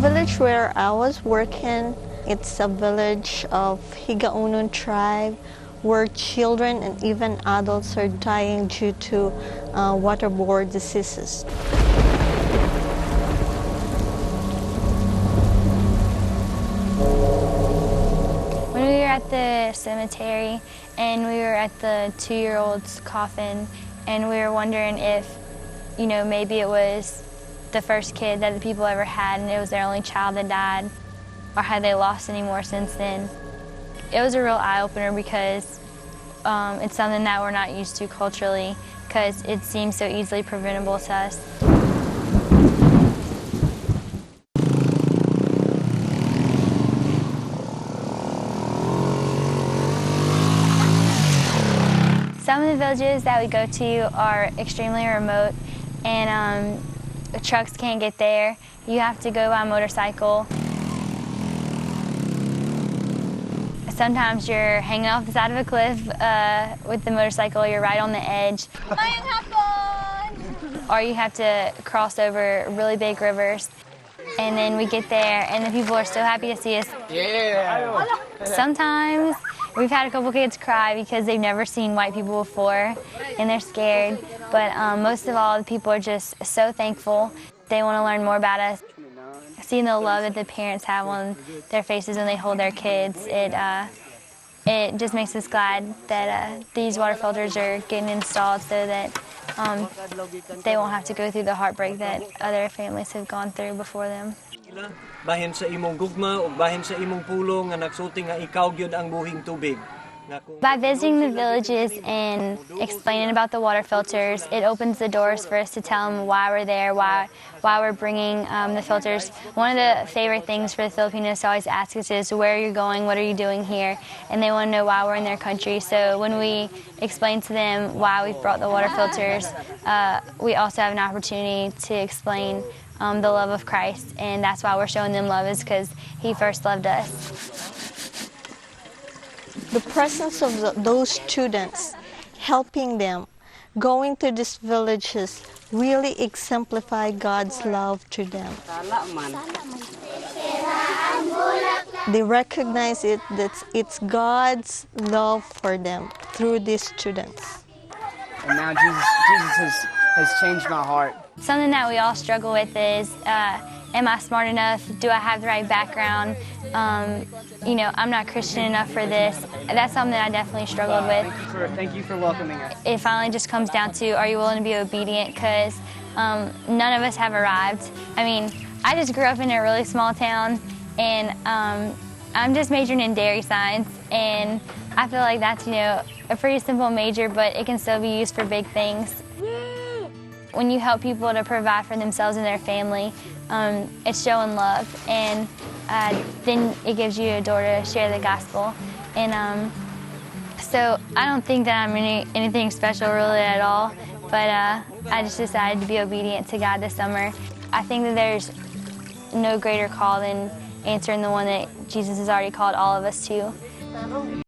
village where I was working, it's a village of Higaunun tribe where children and even adults are dying due to waterborne diseases. When we were at the cemetery and we were at the 2-year-old's coffin and we were wondering if, maybe it was the first kid that the people ever had and it was their only child that died, or had they lost any more since then. It was a real eye-opener because it's something that we're not used to culturally because it seems so easily preventable to us. Some of the villages that we go to are extremely remote and trucks can't get there. You have to go by motorcycle. Sometimes you're hanging off the side of a cliff with the motorcycle, you're right on the edge. Or you have to cross over really big rivers. And then we get there and the people are so happy to see us. Yeah. Sometimes we've had a couple kids cry because they've never seen white people before and they're scared. But most of all, the people are just so thankful. They want to learn more about us. Seeing the love that the parents have on their faces when they hold their kids, it just makes us glad that these water filters are getting installed so that they won't have to go through the heartbreak that other families have gone through before them. Bahin sa imong gugma o bahin sa imong pulong nga nagsulti nga ikaw gyud ang buhing tubig. By visiting the villages and explaining about the water filters, it opens the doors for us to tell them why we're there, why we're bringing the filters. One of the favorite things for the Filipinos to always ask us is, where are you going, what are you doing here? And they want to know why we're in their country. So when we explain to them why we've brought the water filters, we also have an opportunity to explain the love of Christ. And that's why we're showing them love, is because He first loved us. The presence of those students, helping them, going to these villages, really exemplify God's love to them. They recognize that it's God's love for them through these students. And now Jesus has changed my heart. Something that we all struggle with is, am I smart enough? Do I have the right background? I'm not Christian enough for this. That's something that I definitely struggled with. Thank you for welcoming us. It finally just comes down to, are you willing to be obedient? Because none of us have arrived. I mean, I just grew up in a really small town, and I'm just majoring in dairy science, and I feel like that's, a pretty simple major, but it can still be used for big things. When you help people to provide for themselves and their family, it's showing love, and then it gives you a door to share the gospel. And so I don't think that I'm anything special really at all, but I just decided to be obedient to God this summer. I think that there's no greater call than answering the one that Jesus has already called all of us to.